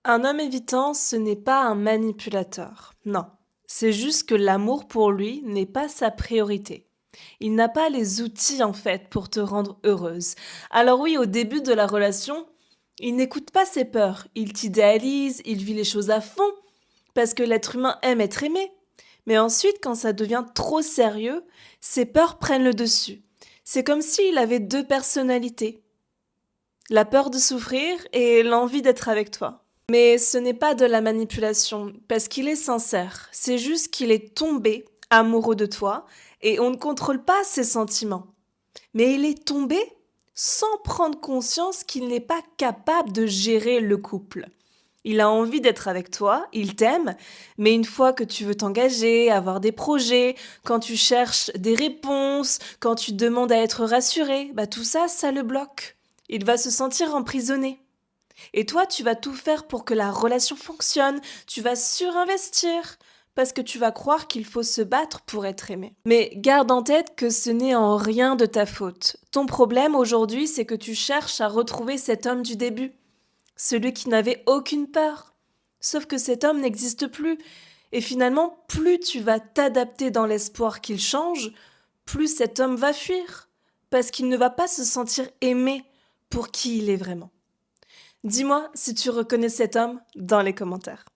Un homme évitant, ce n'est pas un manipulateur. Non. C'est juste que l'amour pour lui n'est pas sa priorité. Il n'a pas les outils en fait pour te rendre heureuse. Alors oui, au début de la relation, il n'écoute pas ses peurs. Il t'idéalise, il vit les choses à fond parce que l'être humain aime être aimé. Mais ensuite, quand ça devient trop sérieux, ses peurs prennent le dessus. C'est comme s'il avait deux personnalités. La peur de souffrir et l'envie d'être avec toi. Mais ce n'est pas de la manipulation, parce qu'il est sincère. C'est juste qu'il est tombé amoureux de toi et on ne contrôle pas ses sentiments. Mais il est tombé sans prendre conscience qu'il n'est pas capable de gérer le couple. Il a envie d'être avec toi, il t'aime, mais une fois que tu veux t'engager, avoir des projets, quand tu cherches des réponses, quand tu demandes à être rassuré, bah tout ça, ça le bloque. Il va se sentir emprisonné. Et toi, tu vas tout faire pour que la relation fonctionne, tu vas surinvestir, parce que tu vas croire qu'il faut se battre pour être aimé. Mais garde en tête que ce n'est en rien de ta faute. Ton problème aujourd'hui, c'est que tu cherches à retrouver cet homme du début, celui qui n'avait aucune peur. Sauf que cet homme n'existe plus. Et finalement, plus tu vas t'adapter dans l'espoir qu'il change, plus cet homme va fuir, parce qu'il ne va pas se sentir aimé pour qui il est vraiment. Dis-moi si tu reconnais cet homme dans les commentaires.